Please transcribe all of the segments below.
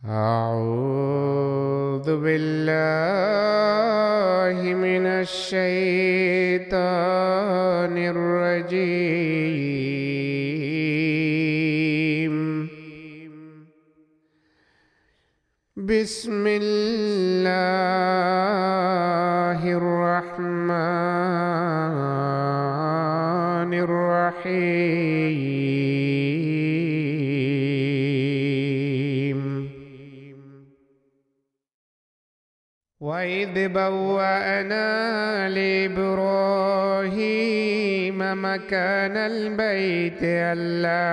أعوذ بالله من الشيطان الرجيم. بسم الله الرحمن الرحيم. وإذ بوأنا لإبراهيم مكان البيت ألا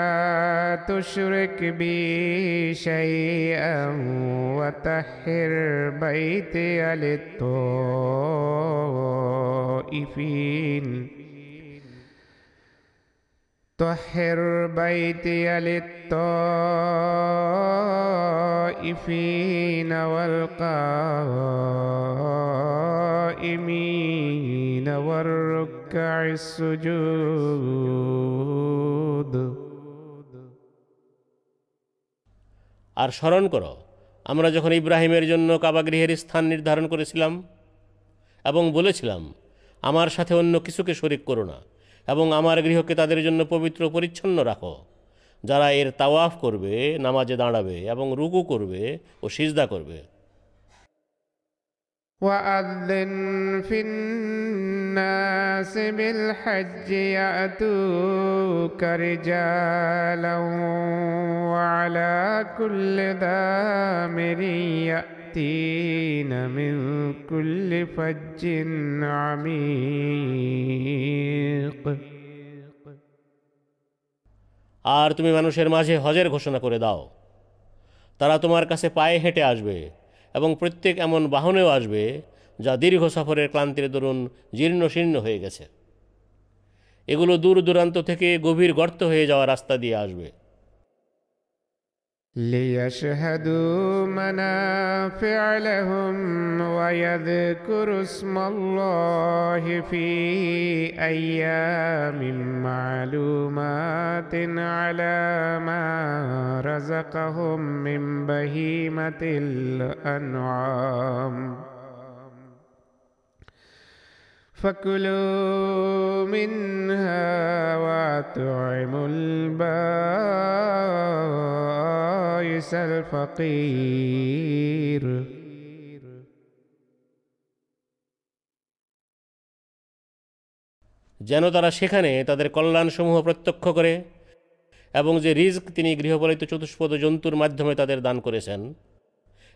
تشرك بي شيئا وطهر بيتي للطائفين والقائمين والركع السجود. আর স্মরণ করো, আমরা যখন ইব্রাহিমের জন্য কাবাগৃহের স্থান নির্ধারণ করেছিলাম এবং বলেছিলাম, আমার সাথে অন্য কিছুকে শরিক করো না এবং আমার গৃহকে তাদের জন্য পবিত্র পরিচ্ছন্ন রাখো, যারা এর তাওয়াফ করবে, নামাজে দাঁড়াবে এবং রুকু করবে ও সিজদা করবে। وأذن في الناس بالحج يأتوك رجالا وعلى كل ضامر يأتين من كل فج عميق. আর তুমি মানুষের মাঝে হজের ঘোষণা করে দাও, তারা তোমার কাছে পায়ে হেঁটে আসবে এবং প্রত্যেক এমন বাহনেও আসবে যা দীর্ঘ সফরের ক্লান্তির দরুন জীর্ণ শীর্ণ হয়ে গেছে। এগুলো দূর দূরান্ত থেকে গভীর গর্ত হয়ে যাওয়া রাস্তা দিয়ে আসবে। ليشهدوا منافع لهم ويذكروا اسم الله في أيام معلومات على ما رزقهم من بهيمة الأنعام فكلوا منها وأطعموا البائس الفقير. যেন তারা সেখানে তাদের কল্যাণসমূহ প্রত্যক্ষ করে এবং যে রিজক তিনি গৃহপালিত চতুষ্পদ জন্তুর মাধ্যমে তাদের দান করেছেন,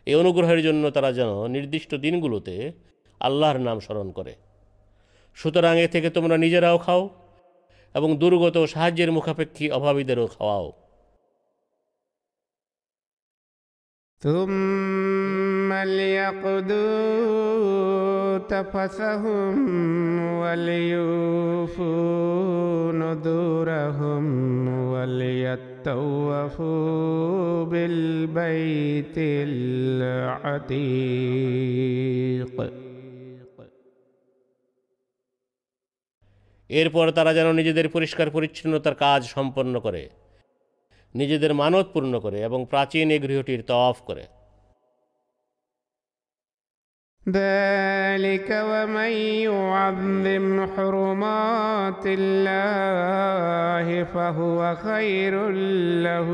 এই অনুগ্রহের জন্য তারা যেন নির্দিষ্ট দিনগুলোতে আল্লাহর নাম স্মরণ করে। সুতরাং এ থেকে তোমরা নিজেরাও খাও এবং দুর্গত সাহায্যের মুখাপেক্ষী অভাবীদেরও খাওয়াও। ثم ليقضوا تفثهم وليوفوا نذورهم وليطوفوا بالبيت العتيق. এরপর তারা যেন নিজেদের পরিষ্কার পরিচ্ছন্নতার কাজ সম্পন্ন করে, নিজেদের মানত পূর্ণ করে এবং প্রাচীন এ গৃহটির তওয়াফ করে। ذلك ومن يعظم حرمات الله فهو خير له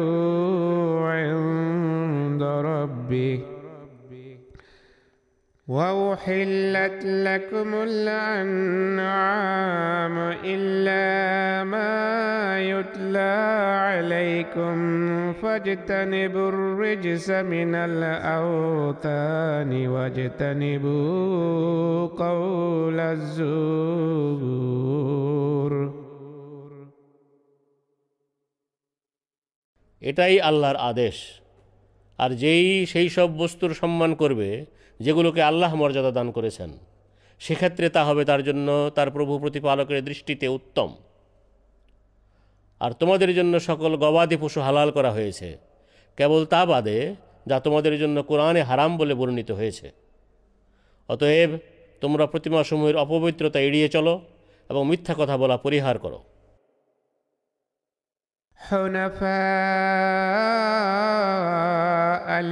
عند ربه وأحلت لكم الأنعام إلا ما يتلى عليكم فاجتنبوا الرجس من الأوثان واجتنبوا قول الزور. এটাই আল্লাহর আদেশ। আর যেই সেই সব বস্তুর সম্মান করবে যেগুলোকে আল্লাহ মর্যাদা দান করেছেন, সেক্ষেত্রে তা হবে তার জন্য তার প্রভু প্রতিপালকের দৃষ্টিতে উত্তম। আর তোমাদের জন্য সকল গবাদি পশু হালাল করা হয়েছে, কেবল তা বাদে যা তোমাদের জন্য কোরআনে হারাম বলে বর্ণিত হয়েছে। অতএব তোমরা প্রতিমাসমূহের অপবিত্রতা এড়িয়ে চলো এবং মিথ্যা কথা বলা পরিহার করো। حنفاء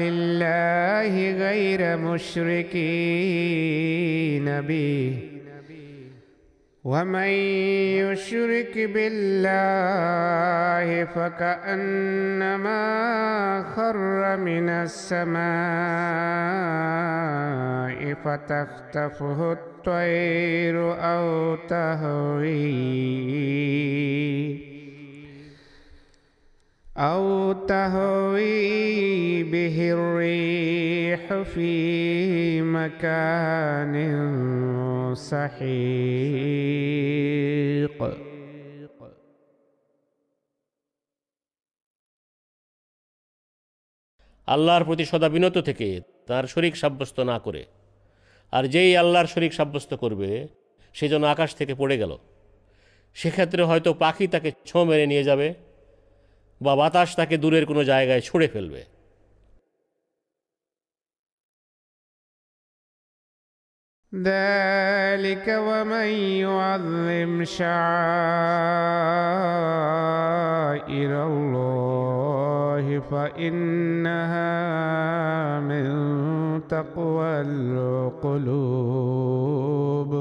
لله غير مشركين به ومن يشرك بالله فكأنما خر من السماء فتخطفه الطير أو تهوي به الريح في مكان سحيق আল্লাহর প্রতি সদা বিনত থেকে তার শরীক সাব্যস্ত না করে, আর যেই আল্লাহর শরীক সাব্যস্ত করবে সে যেন আকাশ থেকে পড়ে গেল। সেক্ষেত্রে হয়তো পাখি তাকে ছোঁ মেরে নিয়ে যাবে বা বাতাস তাকে দূরের কোনো জায়গায় ছুঁড়ে ফেলবে। ذلك ومن يعظم شعائر الله فإنها من تقوى القلوب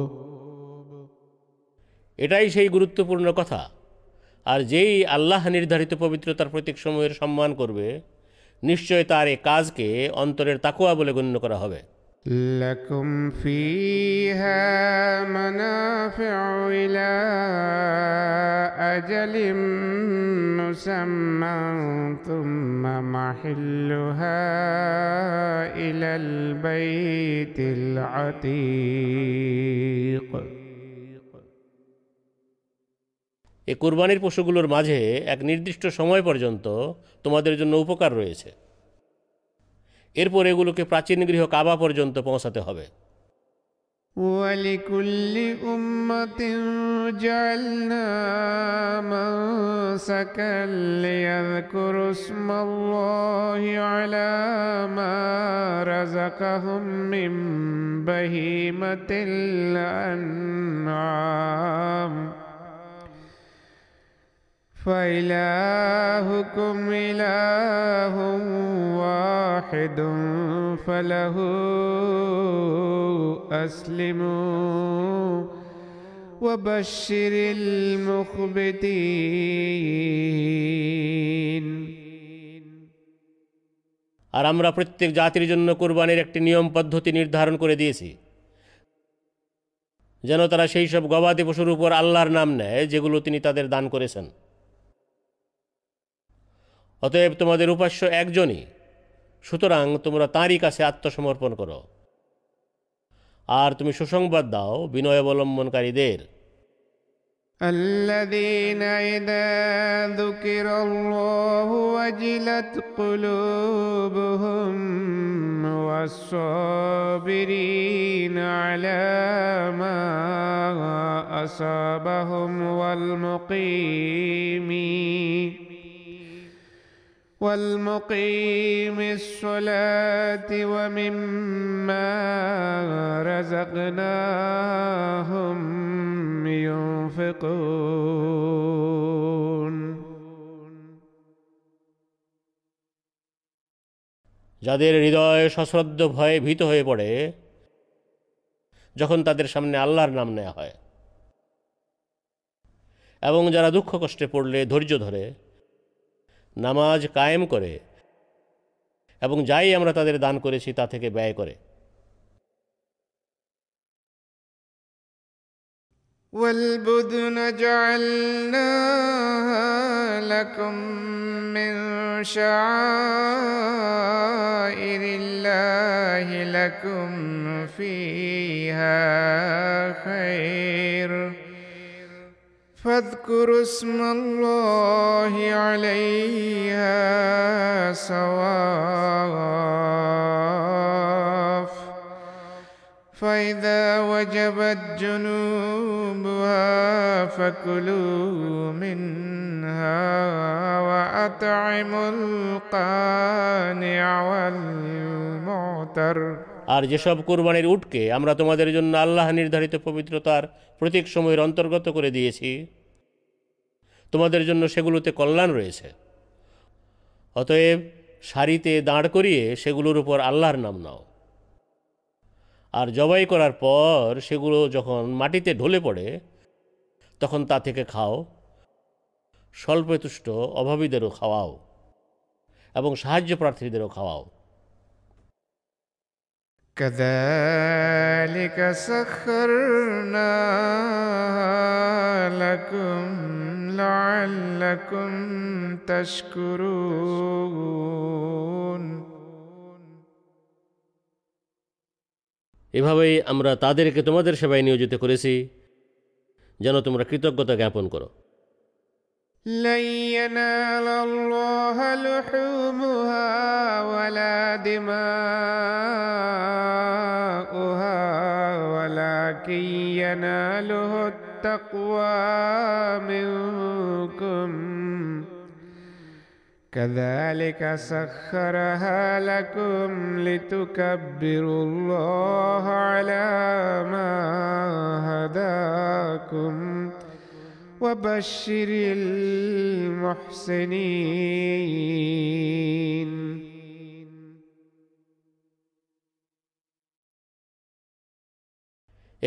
এটাই সেই গুরুত্বপূর্ণ কথা। আর যেই আল্লাহ নির্ধারিত পবিত্রতার প্রতীকসমূহের সম্মান করবে, নিশ্চয় তার এই কাজকে অন্তরের তাকওয়া বলে গণ্য করা হবে। لكم فيها منافع إلى أجل مسمى ثم محلها إلى البيت العتيق এই কুরবানির পশুগুলোর মাঝে এক নির্দিষ্ট সময় পর্যন্ত তোমাদের জন্য উপকার রয়েছে। এরপর এগুলোকে প্রাচীন গৃহ কাবা পর্যন্ত পৌঁছাতে হবে। ولكل أمة جعلنا منسكا ليذكروا اسم الله على ما رزقهم من بهيمة الأنعام فإلهكم إله واحد فله أسلموا وبشر المخبتين আর আমরা প্রত্যেক জাতির জন্য কুরবানির একটি নিয়ম পদ্ধতি নির্ধারণ করে দিয়েছি, যেন তারা সেই সব গবাদি পশুর উপর আল্লাহর নাম নেয় যেগুলো তিনি তাদের দান করেছেন। অতএব তোমাদের উপাস্য একজনই, সুতরাং তোমরা তাঁরই কাছে আত্মসমর্পণ করো। আর তুমি সুসংবাদ দাও বিনয় অবলম্বনকারীদের। الذين إذا ذكر الله وجلت قلوبهم والصابرين على ما أصابهم والمقيم الصلاة ومما رزقناهم ينفقون যাদের হৃদয় সশ্রদ্ধ ভয়ে ভীত হয়ে পড়ে যখন তাদের সামনে আল্লাহর নাম নেওয়া হয়, এবং যারা দুঃখ কষ্টে পড়লে ধৈর্য ধরে, নামাজ কায়েম করে এবং যাই আমরা তাদের দান করেছি তা থেকে ব্যয় করে। والبدن جعلناها لكم من شعائر الله لكم فيها خير فاذكروا اسم الله عليها صواف فإذا وجبت جنوبها فكلوا منها وأطعموا القانع والمعتر আর যেসব কুরবানির উটকে আমরা তোমাদের জন্য আল্লাহ নির্ধারিত পবিত্রতার প্রতীক সময়ের অন্তর্গত করে দিয়েছি, তোমাদের জন্য সেগুলোতে কল্যাণ রয়েছে। অতএব সারিতে দাঁড় করিয়ে সেগুলোর উপর আল্লাহর নাম নাও। আর জবাই করার পর সেগুলো যখন মাটিতে ঢলে পড়ে তখন তা থেকে খাও, স্বল্পতুষ্ট অভাবীদেরও খাওয়াও এবং সাহায্য প্রার্থীদেরও খাওয়াও। كذلك سخرناها لكم لعلكم تشكرون। এভাবেই আমরা তাদেরকে তোমাদের সেবায় নিয়োজিত করেছি যেন তোমরা কৃতজ্ঞতা জ্ঞাপন করো। لن ينال الله لحومها ولا دماؤها ولكن يناله التقوى منكم كذلك سخرها لكم لتكبروا الله على ما هداكم وبشر المحسنين।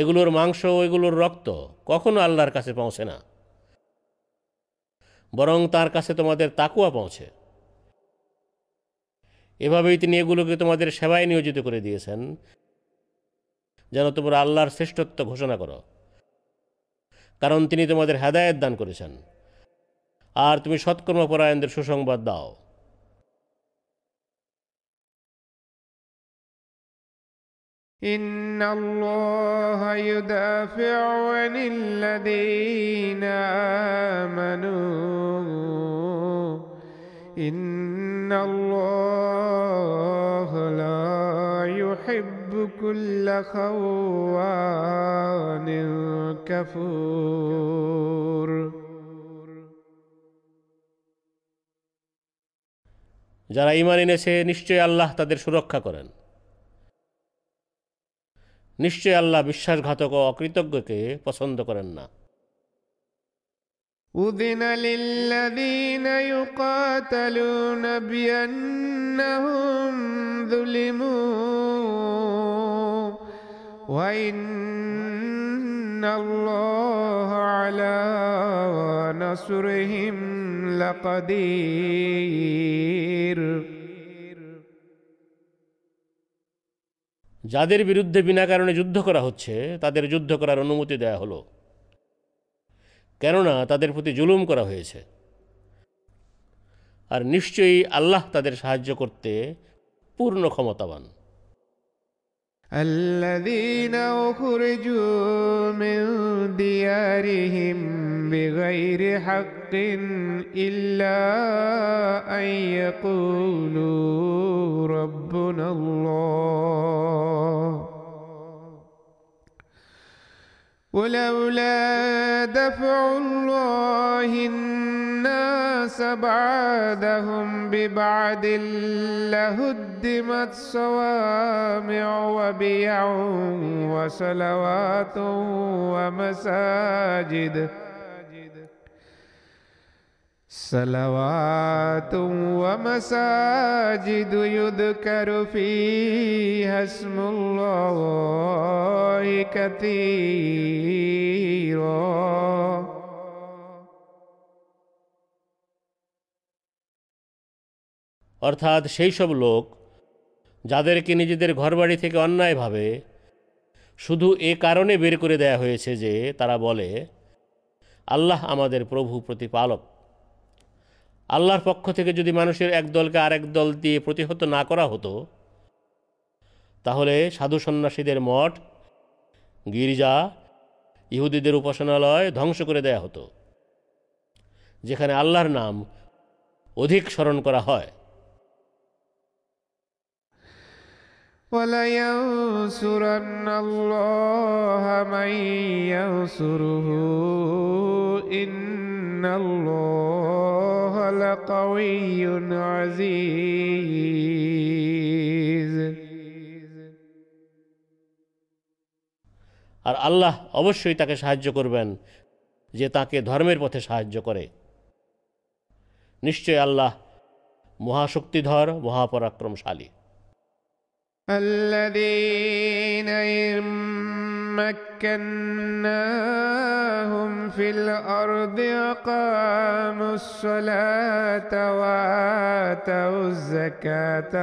এগুলোর মাংস ও এগুলোর রক্ত কখনো আল্লাহর কাছে পৌঁছে না, বরং তার কাছে তোমাদের তাকওয়া পৌঁছে। এভাবেই তিনি এগুলোকে তোমাদের সেবায় নিয়োজিত করে দিয়েছেন যেন তোমরা আল্লাহর শ্রেষ্ঠত্ব ঘোষণা করো, কারণ তিনি তোমাদের হেদায়েত দান করেছেন, আর তুমি সৎকর্মপরায়ণদের সুসংবাদ দাও। ইন্নাল্লাহ ইউদাফিউ আনিল্লাযীনা আমানু ইন্নাল্লাহ লা ইউহিব্বু কুল্লা খাওয়ানিন কাফুর। যারা ঈমান এনেছে নিশ্চয়ই আল্লাহ তাদের সুরক্ষা করেন। নিশ্চয়ই আল্লাহ বিশ্বাসঘাতক ও অকৃতজ্ঞকে পছন্দ করেন না। أذن للذين يقاتلون بأنهم ظلموا وإن الله على نصرهم لقدير। যাদের বিরুদ্ধে বিনা কারণে যুদ্ধ করা হচ্ছে তাদের যুদ্ধ করার অনুমতি দেয়া হলো, কেননা তাদের প্রতি জুলুম করা হয়েছে। আর নিশ্চয়ই আল্লাহ তাদের সাহায্য করতে পূর্ণ ক্ষমতাবান। الذين أخرجوا من ديارهم بغير حق إلا أن يقولوا ربنا الله ولولا دفع الله الناس بعدهم ببعد لهدمت صوامع وبيع وصلوات ومساجد يذكر فيها اسم الله كثيرا অর্থাৎ সেই সব লোক যাদেরকে নিজেদের ঘরবাড়ি থেকে অন্যায়ভাবে শুধু এ কারণে বের করে দেয়া হয়েছে যে তারা বলে আল্লাহ আমাদের প্রভু প্রতিপালক। আল্লাহর পক্ষ থেকে যদি মানুষের এক দলকে আরেক দল দিয়ে প্রতিহত না করা হতো তাহলে সাধু সন্ন্যাসীদের মঠ, গির্জা, ইহুদিদের উপাসনালয় ধ্বংস করে দেয়া হতো, যেখানে আল্লাহর নাম অধিক স্মরণ করা হয়। وَلَيَنْصُرَنَّ اللَّهَ مَنْ يَنْصُرُهُ إِنَّ اللَّهَ لَقَوِيٌّ عَزِيزٌ। আর আল্লাহ অবশ্যই তাকে সাহায্য করবেন যে তাকে ধর্মের পথে সাহায্য করে। নিশ্চয় আল্লাহ মহাশক্তিধর, মহাপরাক্রমশালী। الذين إن مكناهم في الأرض أقاموا الصلاة وآتوا الزكاة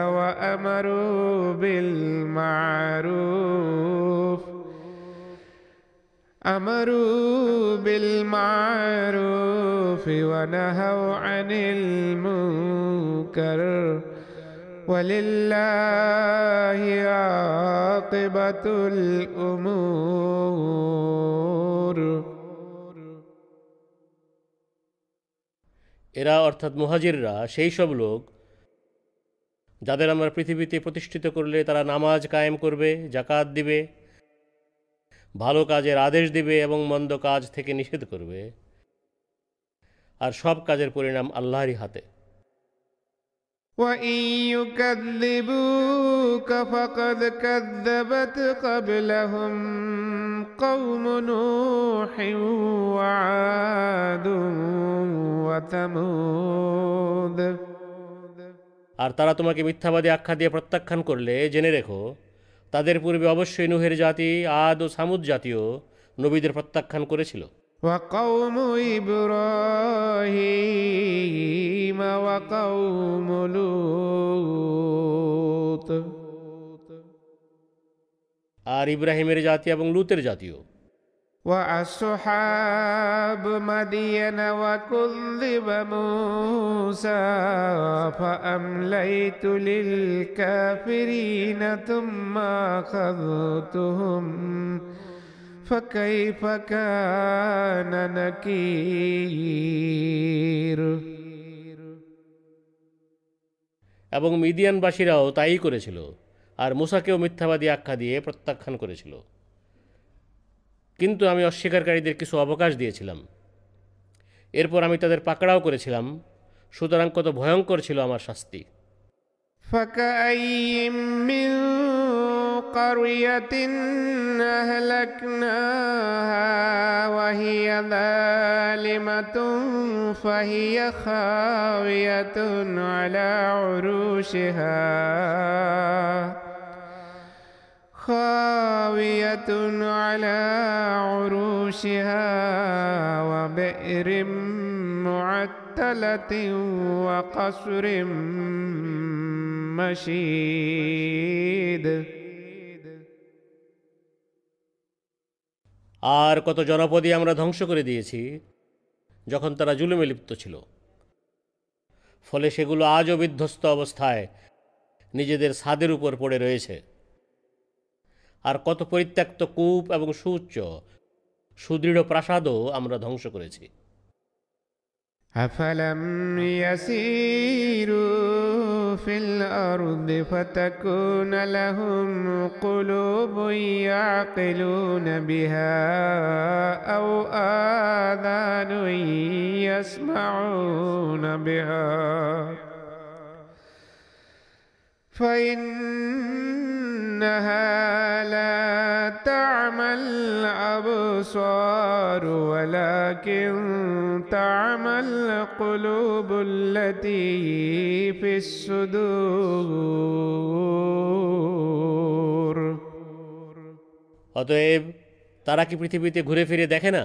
أمروا بالمعروف ونهوا عن المنكر ولله عاقبة الأمور। এরা অর্থাৎ মুহাজিররা সেই সব লোক যাদের আমরা পৃথিবীতে প্রতিষ্ঠিত করলে তারা নামাজ কায়েম করবে, যাকাত দিবে, ভালো কাজের আদেশ দিবে এবং মন্দ কাজ থেকে নিষেধ করবে, আর সব কাজের পরিণাম আল্লাহরই হাতে। وَإِن يُكَذِّبُوكَ فَقَدْ كَذَّبَتْ قَبْلَهُمْ قَوْمُ نُوحٍ وَعَادٌ وَثَمُودُ। আর তারা তোমাকে মিথ্যাবাদী আখ্যা দিয়ে প্রত্যাখ্যান করলে জেনে রেখো, তাদের পূর্বে অবশ্যই নূহের জাতি, আদ ও সামুদ জাতীয় নবীদের প্রত্যাখ্যান করেছিল। وقوم إبراهيم وقوم لوط। আর ইব্রাহিমের জাতি এবং লুতের জাতীয়। وأصحاب مدين وكذب موسى فأمليت للكافرين ثم أخذتهم فكيف كان نكير। এবং মিদিয়ানবাসীরাও তাই করেছিল, আর মুসাকেও মিথ্যাবাদী আখ্যা দিয়ে প্রত্যাখ্যান করেছিল। কিন্তু আমি অস্বীকারীদের কিছু অবকাশ দিয়েছিলাম, এরপর আমি তাদের পাকড়াও করেছিলাম, সুতরাং কত ভয়ঙ্কর ছিল আমার শাস্তি। فكأين من قرية أهلكناها وهي ظالمة فهي خاوية على عروشها وبئر معطلة وقصر مشيد। আর কত জনপদই আমরা ধ্বংস করে দিয়েছি যখন তারা জুলুমে লিপ্ত ছিল, ফলে সেগুলো আজও বিধ্বস্ত অবস্থায় নিজেদের ছাদের উপর পড়ে রয়েছে। আর কত পরিত্যক্ত কূপ এবং সুউচ্চ সুদৃঢ় প্রাসাদও আমরা ধ্বংস করেছি। أفلم يسيروا في الأرض فتكون لهم قلوب يعقلون بها أو آذان يسمعون بها فإنها لا تعمى الأبصار ولكن تعمى القلوب التي في الصدور। অতএব তারা কি পৃথিবীতে ঘুরে ফিরে দেখে না?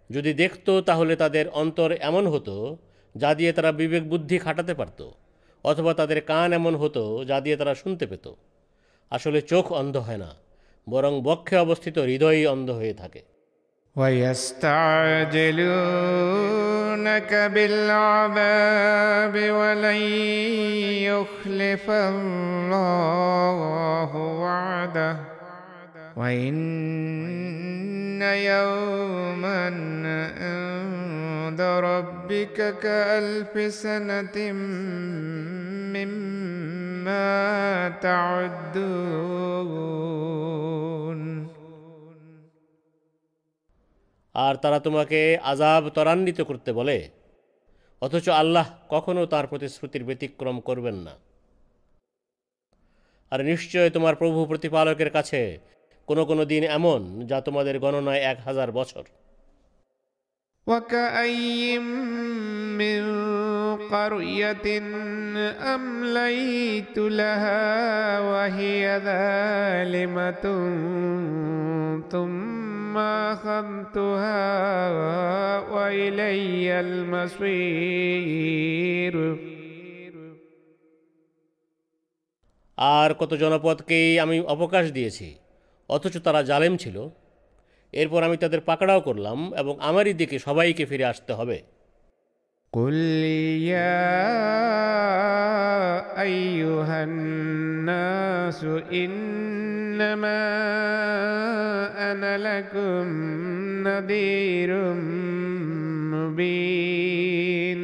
যদি দেখতো তাহলে তাদের অন্তর এমন হতো যা দিয়ে তারা বিবেক বুদ্ধি খাটাতে পারত, অথবা তাদের কান এমন হতো যা দিয়ে তারা শুনতে পেত। আসলে চোখ অন্ধ হয় না, বরং বক্ষে অবস্থিত হৃদয়ই অন্ধ হয়ে থাকে। ويستعجلونك بالعذاب ولن يخلف الله وعده وإن يوما عند ربك كألف سنة مما تعدون। আর তারা তোমাকে আযাব ত্বরান্বিত করতে বলে, অথচ আল্লাহ কখনও তার প্রতিশ্রুতির ব্যতিক্রম করবেন না। আর নিশ্চয় তোমার প্রভু প্রতিপালকের কাছে কোনো কোনো দিন এমন যা তোমাদের গণনায় 1000 বছর। وكأين من قرية أمليت لها وهي ظالمة ثم أخذتها وإلي المصير আর কত জনপদকেই আমি অবকাশ দিয়েছি, অথচ তারা জালেম ছিল। এরপর আমি তাদের পাকড়াও করলাম এবং আমারই দিকে সবাইকে ফিরে আসতে হবে। قل يا أيها الناس إنما أنا لكم نذير مبين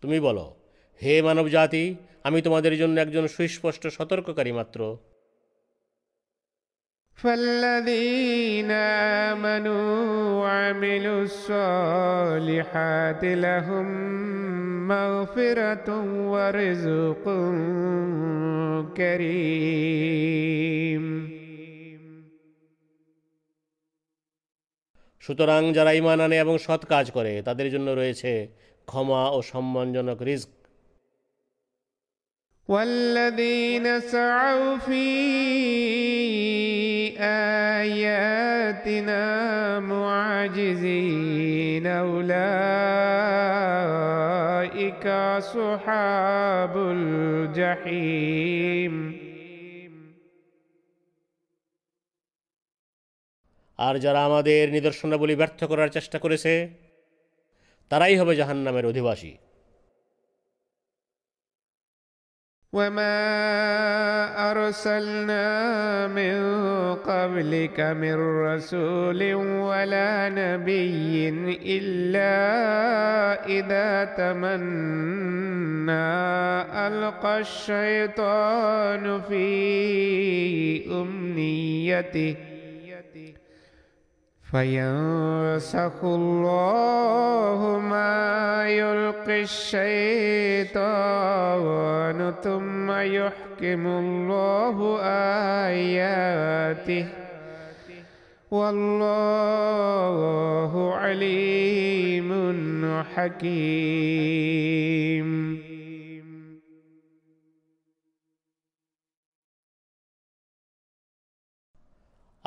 তুমি বলো, হে মানব জাতি, আমি তোমাদের জন্য একজন সুস্পষ্ট সতর্ককারী মাত্র। فالذين آمنوا وعملوا الصالحات لهم مغفرة ورزق كريم সুতরাং যারা ঈমান আনে এবং সৎ কাজ করে তাদের জন্য রয়েছে ক্ষমা ও সম্মানজনক রিজক। والذين سعوا في آياتنا معاجزين أولئك أصحاب الجحيم আর যারা আমাদের নিদর্শনাবলী ব্যর্থ করার চেষ্টা করেছে তারাই হবে জাহান্নামের অধিবাসী। وما أرسلنا من قبلك من رسول ولا نبي إلا إذا تمنى ألقى الشيطان في أمنيته فينسخ الله ما يلقي الشيطان ثم يحكم الله آياته والله عليم حكيم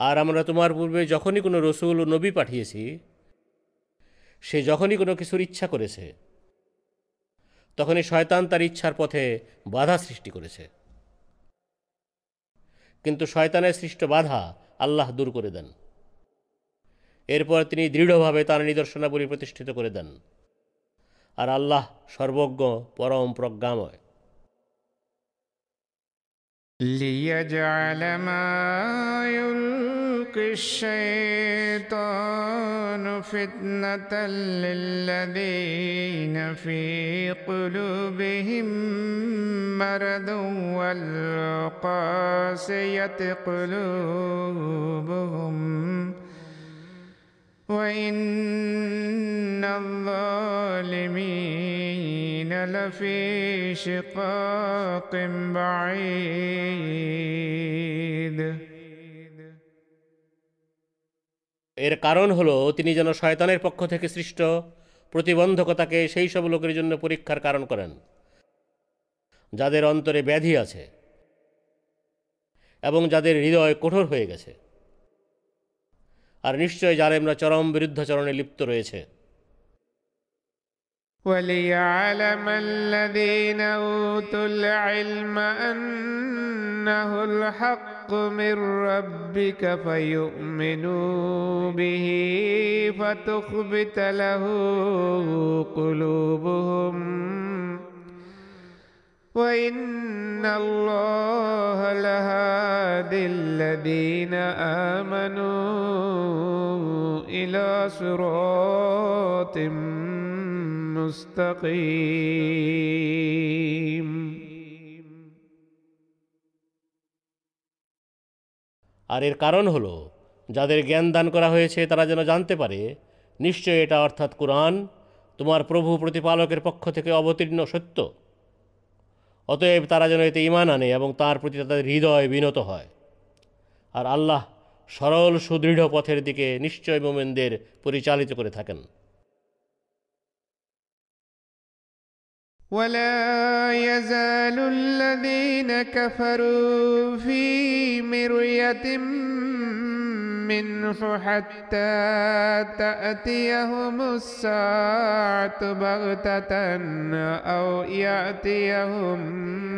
আর আমরা তোমার পূর্বে যখনই কোনো রসুল ও নবী পাঠিয়েছি, সে যখনই কোনো কিছুর ইচ্ছা করেছে তখনই শয়তান তার ইচ্ছার পথে বাধা সৃষ্টি করেছে, কিন্তু শয়তানের সৃষ্ট বাধা আল্লাহ দূর করে দেন। এরপর তিনি দৃঢ়ভাবে তার নিদর্শনাবলী প্রতিষ্ঠিত করে দেন, আর আল্লাহ সর্বজ্ঞ পরম প্রজ্ঞাময়। ليجعل ما يلقي الشيطان فتنة للذين في قلوبهم مرض والقاسية قلوبهم وإن الظالمين لفي شقاق بعيد এর কারণ হলো তিনি যেন শয়তানের পক্ষ থেকে সৃষ্ট প্রতিবন্ধকতাকে সেই সব লোকের জন্য পরীক্ষার কারণ করেন যাদের অন্তরে ব্যাধি আছে এবং যাদের হৃদয় কঠোর হয়ে গেছে। আর নিশ্চয় জালেমরা চরম বিরুদ্ধাচরণে লিপ্ত রয়েছে। وليعلم الذين أوتوا العلم أنه الحق من ربك فيؤمنوا به فتخبت له قلوبهم وإن الله لهادي الذين آمنوا إلى صراط মুস্তাকিম। আর এর কারণ হলো যাদের জ্ঞান দান করা হয়েছে তারা যেন জানতে পারে নিশ্চয় এটা অর্থাৎ কুরআন তোমার প্রভু প্রতিপালকের পক্ষ থেকে অবতীর্ণ সত্য। অতএব তারা যেন এতে ঈমান আনে এবং তার প্রতি তাদের হৃদয় বিনত হয়। আর আল্লাহ সরল সুদৃঢ় পথের দিকে নিশ্চয় মুমিনদের পরিচালিত করে থাকেন। ولا يزال الذين كفروا في مرية منه حتى تأتيهم الساعة بغتة أو يأتيهم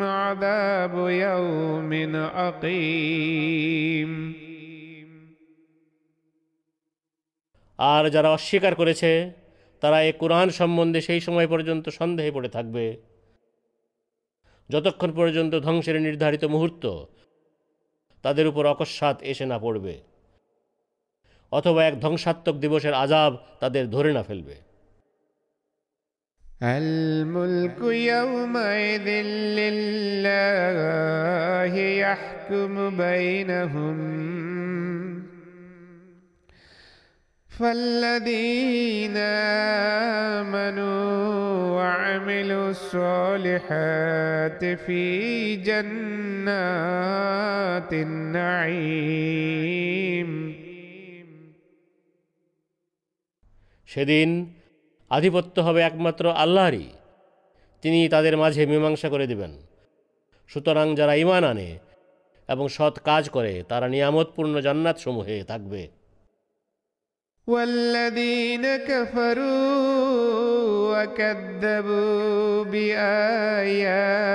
عذاب يوم عقيم। আর যারা অস্বীকার করেছে তারা এই কুরআন সম্বন্ধে সেই সময় পর্যন্ত সন্দেহে পড়ে থাকবে যতক্ষণ পর্যন্ত ধ্বংসের নির্ধারিত মুহূর্ত তাদের উপর অকস্মাৎ এসে না পড়বে অথবা এক ধ্বংসাত্মক দিবসের আযাব তাদের ধরে না ফেলবে। الملك يومئذ لله يحكم بينهم فالذين آمنوا وعملوا الصالحات في جنات النعيم। সেদিন আধিপত্য হবে একমাত্র আল্লাহরই, তিনি তাদের মাঝে মীমাংসা করে দিবেন। সুতরাং যারা ঈমান আনে এবং সৎ কাজ করে তারা নিয়ামতপূর্ণ জান্নাতসমূহে থাকবে। والذين كفروا وكذبوا بآياتنا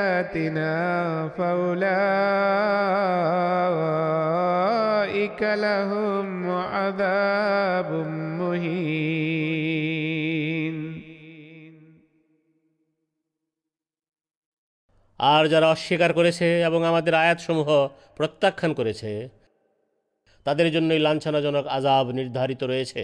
فأولئك لهم عذاب مهين। আর যারা অস্বীকার করেছে এবং আমাদের আয়াতসমূহ প্রত্যাখ্যান করেছে তাদের জন্যই লাঞ্ছনাজনক আযাব নির্ধারিত রয়েছে।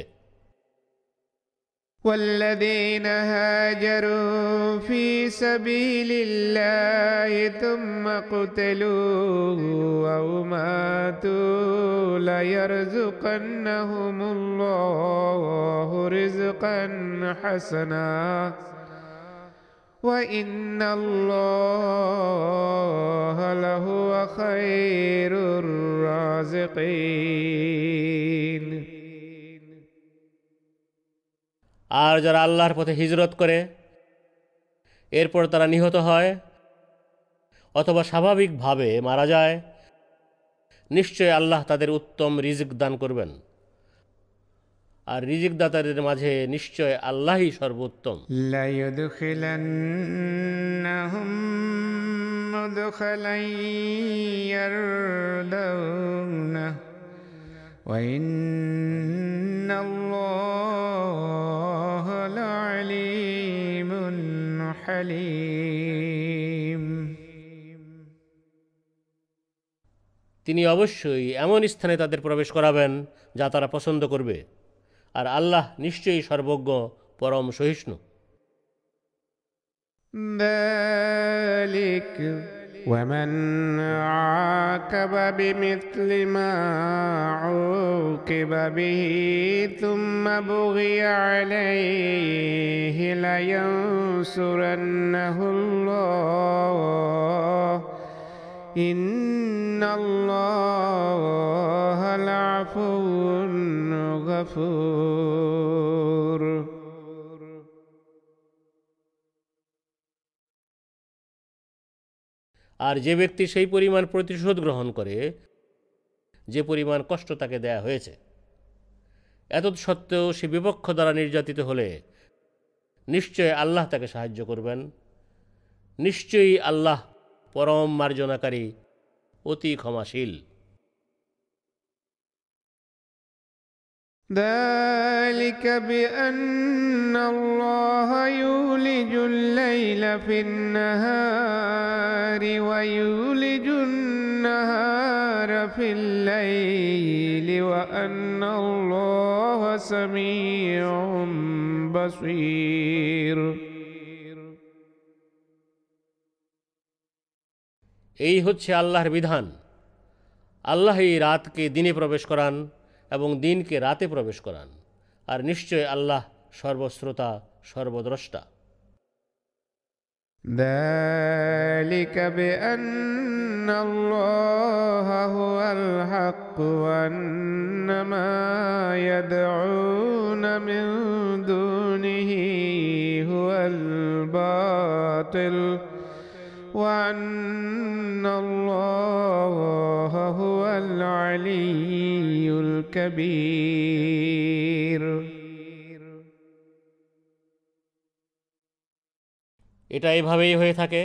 والذين هاجروا في سبيل الله ثم قتلوا أو ماتوا ليرزقنهم الله رزقا حسنا وإن الله لهو خير الرازقين। আর যারা আল্লাহর পথে হিজরত করে এরপর তারা নিহত হয় অথবা স্বাভাবিকভাবে মারা যায় নিশ্চয় আল্লাহ তাদের উত্তম রিজিক দান করবেন আর রিজিক দাতাদের মাঝে নিশ্চয় আল্লাহই সর্বোত্তম। لا يدخلنهم مدخلا يرضونه وإن الله لعليم حليم। তিনি অবশ্যই এমন স্থানে তাদের প্রবেশ করাবেন যা তারা পছন্দ করবে আর আল্লাহ নিশ্চয়ই সর্বজ্ঞ পরম সহিষ্ণু। ذلك ومن عاقب بمثل ما عوقب به ثم بغي عليه لينصرنه الله إن الله لعفو غفور। আর যে ব্যক্তি সেই পরিমাণ প্রতিশোধ গ্রহণ করে যে পরিমাণ কষ্ট তাকে দেয়া হয়েছে এতদ সত্ত্বেও সে বিপক্ষ দ্বারা নির্যাতিত হলে নিশ্চয় আল্লাহ তাকে সাহায্য করবেন। নিশ্চয়ই আল্লাহ পরম মার্জনাকারী অতি ক্ষমাশীল। ذلك بأن الله يولج الليل في النهار ويولج النهار في الليل وأن الله سميع بصير। এই হচ্ছে আল্লাহর বিধান। আল্লাহই রাতকে দিনে প্রবেশ করান এবং দিনকে রাতে প্রবেশ করান আর নিশ্চয় আল্লাহ সর্বশ্রোতা সর্বদ্রষ্টা। ذلك بأن الله هو الحق وأن ما يدعون من دونه هو الباطل وأن الله هو العلي الكبير। এটা এভাবেই হয়ে থাকে,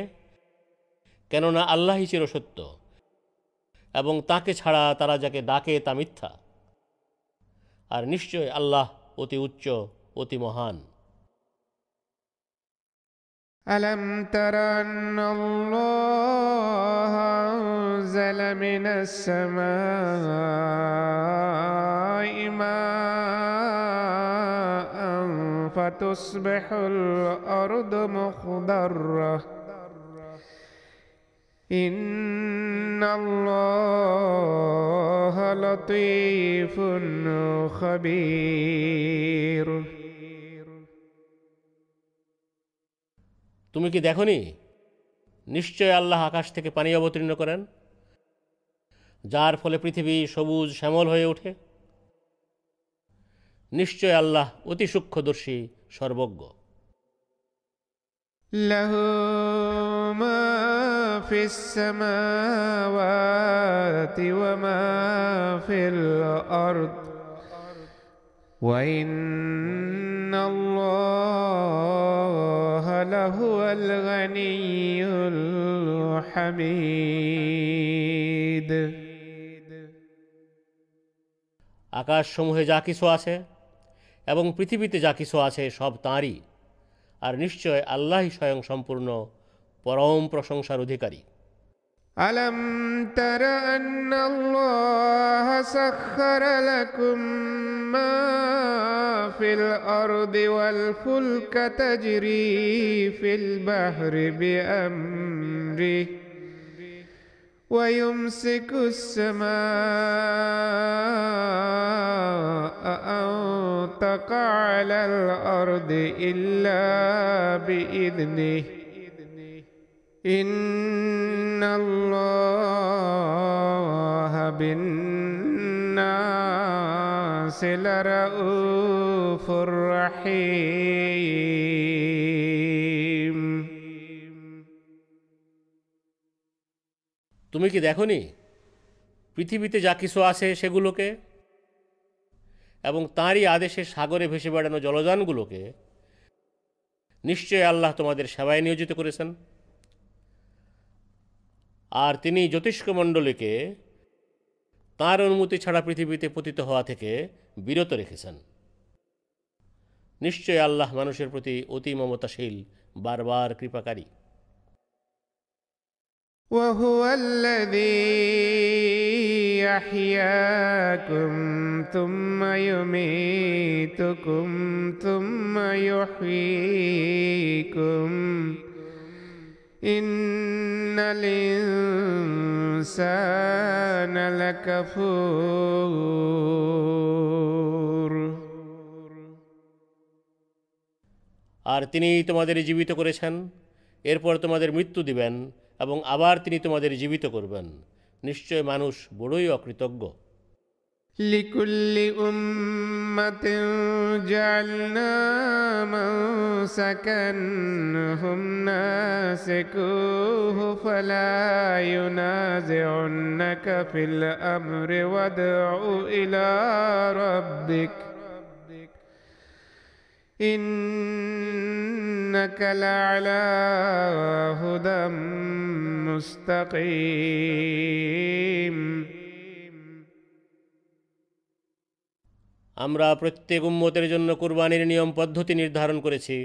কেননা আল্লাহই চিরসত্য এবং তাকে ছাড়া তারা যাকে ডাকে তা মিথ্যা। আর নিশ্চয় আল্লাহ অতি উচ্চ, অতি মহান। ألم تر أن الله أنزل من السماء ماء فتصبح الأرض مخضرة إن الله لطيف خبير। তুমি কি দেখনি, নিশ্চয় আল্লাহ আকাশ থেকে পানি অবতীর্ণ করেন, যার ফলে পৃথিবী সবুজ শ্যামল হয়ে ওঠে। নিশ্চয় আল্লাহ অতি সূক্ষ্মদর্শী, সর্বজ্ঞ। له ما في السماوات وما في الأرض وإن الله لهو الغني الحميد। আকাশসমূহে যা কিছু আছে এবং পৃথিবীতে যা কিছু আছে সব তাঁরই, আর নিশ্চয় আল্লাহই স্বয়ং সম্পূর্ণ পরম প্রশংসার অধিকারী। ألم تر أن الله سخر لكم ما في الأرض والفلك تجري في البحر بأمره ويمسك السماء أن تقع على الأرض إلا بإذنه إن الله بالناس لرؤوف رحيم। তুমি কি দেখনি, পৃথিবীতে যা কিছু আছে সেগুলোকে এবং তাঁরই আদেশে সাগরে ভেসে বেড়ানো জলযানগুলোকে নিশ্চয় আল্লাহ তোমাদের সেবায় নিয়োজিত করেছেন। আর তিনি জ্যোতিষ্কমণ্ডলীকে তাঁর অনুমতি ছাড়া পৃথিবীতে পতিত হওয়া থেকে বিরত রেখেছেন। নিশ্চয় আল্লাহ মানুষের প্রতি অতি মমতাশীল, বারবার কৃপাকারী। وهو الذي يحياكم ثم يميتكم ثم يحييكم إن الإنسان لكفور। আর তিনি তোমাদের জীবিত করেছেন, এরপর তোমাদের মৃত্যু দিবেন এবং আবার তিনি তোমাদের জীবিত করবেন। নিশ্চয় মানুষ বড়ই অকৃতজ্ঞ। لكل أمة جعلنا منسكا هم ناسكوه فلا ينازعنك في الأمر وادع إلى ربك إنك لعلى هدى مستقيم। আমরা প্রত্যেক উম্মতের জন্য কুরবানির নিয়ম পদ্ধতি নির্ধারণ করেছি,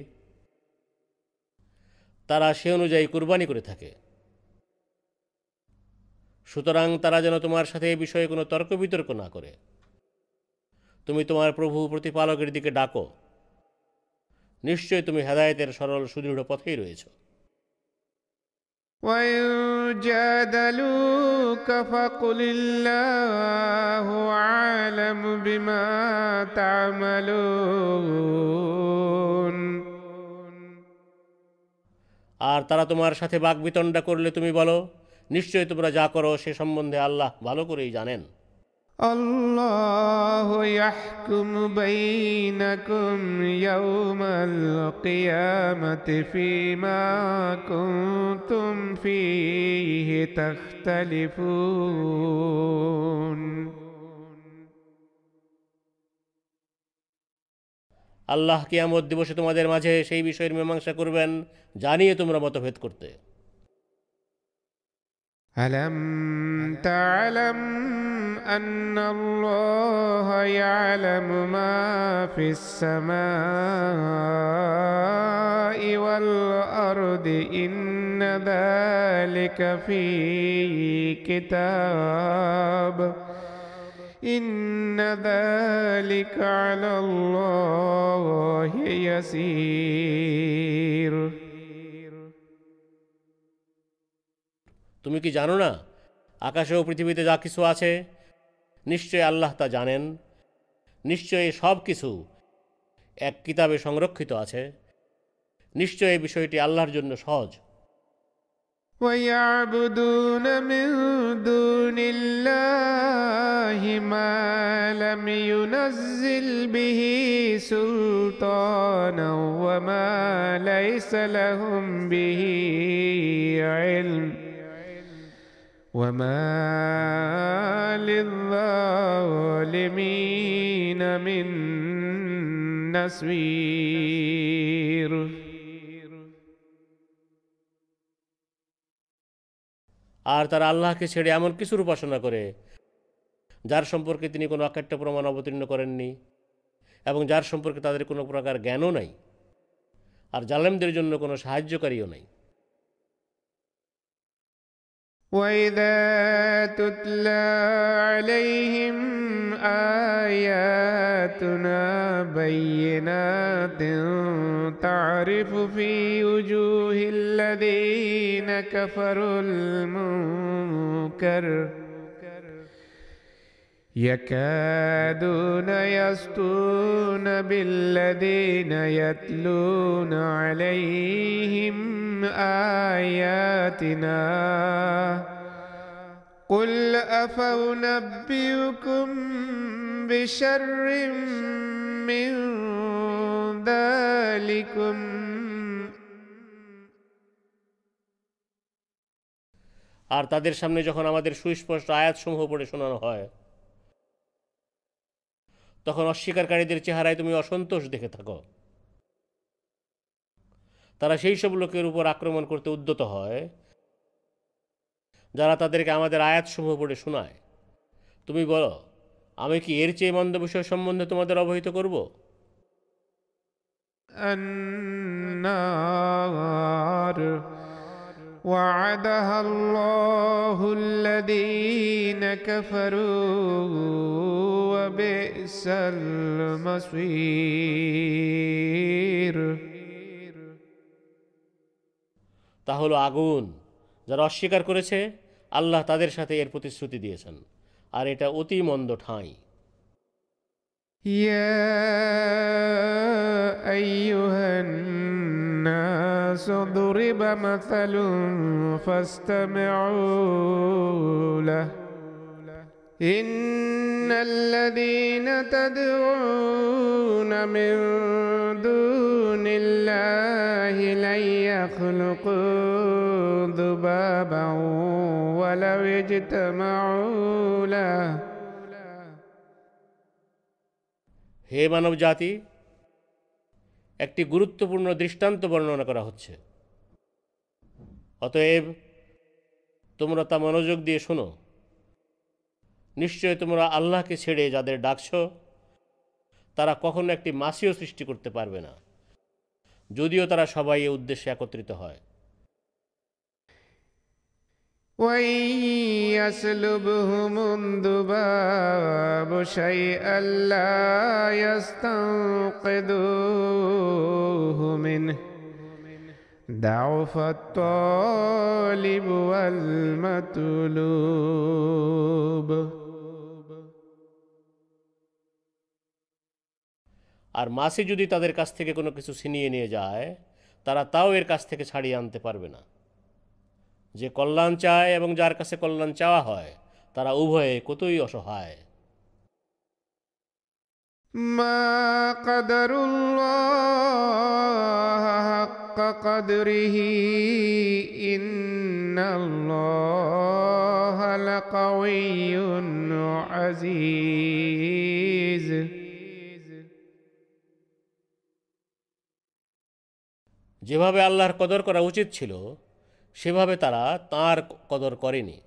তারা সে অনুযায়ী কুরবানি করে থাকে। সুতরাং তারা যেন তোমার সাথে এ বিষয়ে কোনো তর্ক বিতর্ক না করে। তুমি তোমার প্রভু প্রতিপালকের দিকে ডাকো, নিশ্চয় তুমি হেদায়েতের সরল সুদৃঢ় পথেই রয়েছ। وإن جادلوك فقل الله أعلم بما تعملون। আর তারা তোমার সাথে বাকবিতণ্ডা করলে তুমি বলো, নিশ্চয়ই তোমরা যা করো সে সম্বন্ধে আল্লাহ ভালো করেই জানেন। الله يحكم بينكم يوم القيامة فيما كنتم فيه تختلفون আল্লাহ কিয়ামত দিবসে তোমাদের মাঝে সেই বিষয়ের মীমাংসা করবেন জানিয়ে তোমরা মতভেদ করতে। ألم تعلم أن الله يعلم ما في السماء والأرض إن ذلك في كتاب إن ذلك على الله يسير তুমি কি জানো না আকাশে ও পৃথিবীতে যা কিছু আছে নিশ্চয়ই আল্লাহ তা জানেন। নিশ্চয়ই সব কিছু এক কিতাবে সংরক্ষিত আছে। নিশ্চয়ই এই বিষয়টি আল্লাহর জন্য সহজ। ويعبدون من دون الله ما لم ينزل به سلطانا وما ليس لهم به علم وما للظالمين من نصير আর তারা আল্লাহকে ছেড়ে এমন কিছুর উপাসনা করে যার সম্পর্কে তিনি কোনো অকাট্য প্রমাণ অবতীর্ণ করেননি এবং যার সম্পর্কে তাদের কোনো প্রকার জ্ঞানও নাই, আর জালেমদের জন্য কোনো সাহায্যকারীও নাই। وإذا تتلى عليهم آياتنا بينات تعرف في وجوه الذين كفروا المنكر يكادون يسطون بالذين يتلون عليهم آياتنا قل أفأنبئكم بشر من ذلكم আর তাদের সামনে যখন আমাদের সুস্পষ্ট আয়াতসমূহ পড়ে শোনানো হয় তখন অস্বীকারীদের চেহারায় তুমি অসন্তোষ দেখে থাকো। তারা সেই সব লোকের উপর আক্রমণ করতে উদ্যত হয় যারা তাদেরকে আমাদের আয়াতসমূহ পড়ে শোনায়। তুমি বলো, আমি কি এর চেয়ে মন্দ বিষয় সম্বন্ধে তোমাদের অবহিত করব? النار وعدها الله الذين كفروا وبئس المصير তা হলো আগুন, যারা অস্বীকার করেছে আল্লাহ তাদের সাথে এর প্রতিশ্রুতি দিয়েছেন, আর এটা অতি মন্দ ঠাঁই। يا أيها الناس ضرب مثل فاستمعوا له إن الذين تدعون من دون الله لن يخلقوا ذبابا ولو اجتمعوا له হে মানব জাতি, একটি গুরুত্বপূর্ণ দৃষ্টান্ত বর্ণনা করা হচ্ছে, অতএব তোমরা তা মনোযোগ দিয়ে শোনো। নিশ্চয় তোমরা আল্লাহকে ছেড়ে যাদের ডাকছ তারা কখনো একটি মাছিও সৃষ্টি করতে পারবে না, যদিও তারা সবাই এ উদ্দেশ্যে একত্রিত হয়। وَإِن يَسْلُبْهُمُ الذُّبَابُ شَيْئًا لَّا يَسْتَنقِذُوهُ مِنْهُ ضَعْفَ الطَّالِبِ وَالْمَطْلُوبِ আর মাছি যদি তাদের কাছ থেকে কোনো কিছু ছিনিয়ে নিয়ে যায় তারা তাও এর কাছ থেকে ছাড়িয়ে আনতে পারবে না। যে কল্যাণ চায় এবং যার কাছে কল্যাণ চাওয়া হয় তারা উভয়ে কতই অসহায়। ما قدر الله حق قدره إن الله لقوي عزيز। যেভাবে আল্লাহর কদর করা উচিত ছিল সেভাবে তারা তাঁর কদর করেনি।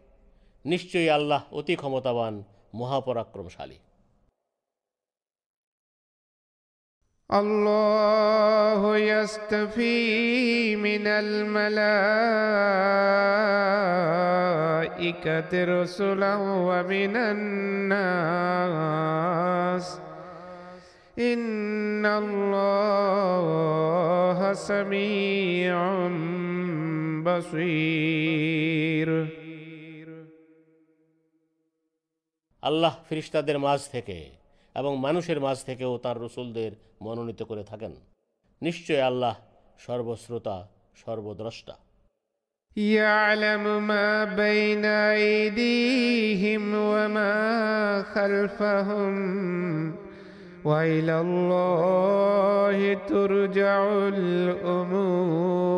নিশ্চয়ই আল্লাহ অতি ক্ষমতাবান, মহাপরাক্রমশালী। الله يستفي من الملائكة رسلا ومن الناس إن الله سميع بصير। আল্লাহ ফেরেশতাদের মাঝ থেকে এবং মানুষের মাঝ থেকেও তাঁর রসুলদের মনোনীত করে থাকেন। নিশ্চয় আল্লাহ সর্বশ্রোতা, সর্বদ্রষ্টা। يعلم ما بين أيديهم وما خلفهم وإلى الله ترجع الأمور।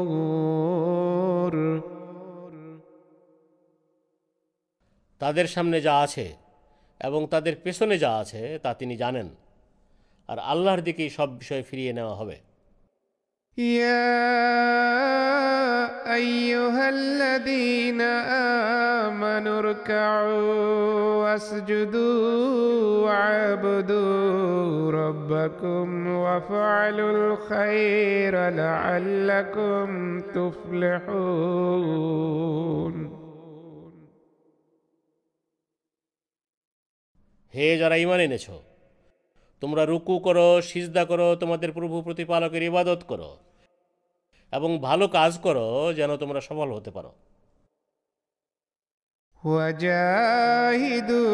তাদের সামনে যা আছে এবং তাদের পেছনে যা আছে তা তিনি জানেন, আর আল্লাহর দিকেই সব বিষয় ফিরিয়ে নেওয়া হবে। يا أيها الذين آمنوا اركعوا واسجدوا واعبدوا ربكم وافعلوا الخير لعلكم تفلحون। হে যারা ঈমান এনেছ, তোমরা রুকু করো, সিজদা করো, তোমাদের প্রভু প্রতিপালকের ইবাদত করো এবং ভালো কাজ করো যেন তোমরা সফল হতে পারো। وجاهدوا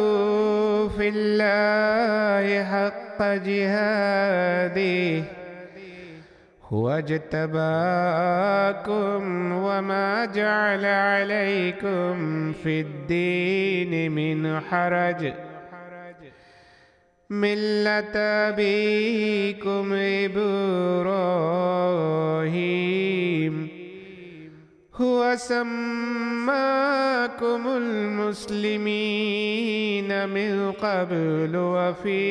في الله حق جهاده هو اجتباكم وما جعل عليكم في الدين من حرج ملة أبيكم إبراهيم هو سماكم المسلمين من قبل وفي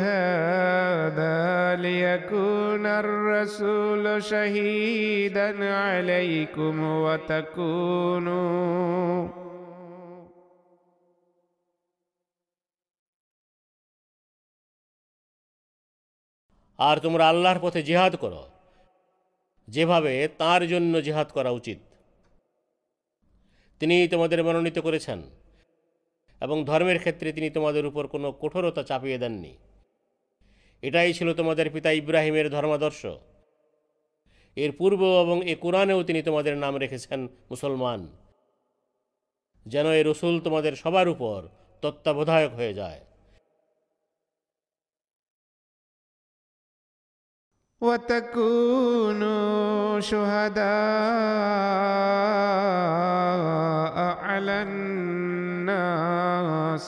هذا ليكون الرسول شهيدا عليكم وتكونوا আর তোমরা আল্লাহর পথে জিহাদ করো যেভাবে তাঁর জন্য জিহাদ করা উচিত। তিনি তোমাদের মনোনীত করেছেন এবং ধর্মের ক্ষেত্রে তিনি তোমাদের উপর কোনো কঠোরতা চাপিয়ে দেননি। এটাই ছিল তোমাদের পিতা ইব্রাহিমের ধর্মাদর্শ। এর পূর্ব এবং এ কোরআনেও তিনি তোমাদের নাম রেখেছেন মুসলমান, যেন এ রসুল তোমাদের সবার উপর তত্ত্বাবধায়ক হয়ে যায়। وتكونوا شهداء على الناس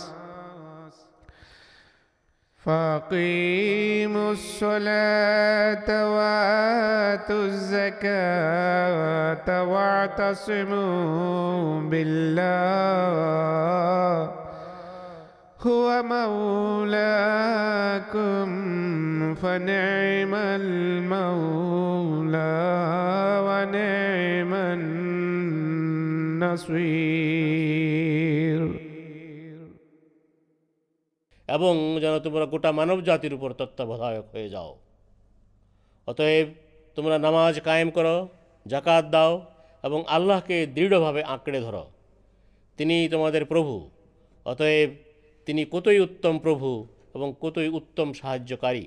فأقيموا الصلاة وآتوا الزكاة واعتصموا بالله هو مولاكم فنعم المولى ونعم النصير। এবং যেন তোমরা গোটা মানব জাতির উপর তত্ত্বাবধায়ক হয়ে যাও। অতএব তোমরা নামাজ কায়েম করো, জাকাত দাও এবং আল্লাহকে দৃঢ়ভাবে আঁকড়ে ধরো। তিনি তোমাদের প্রভু, অতএব তিনি কতই উত্তম প্রভু এবং কতই উত্তম সাহায্যকারী।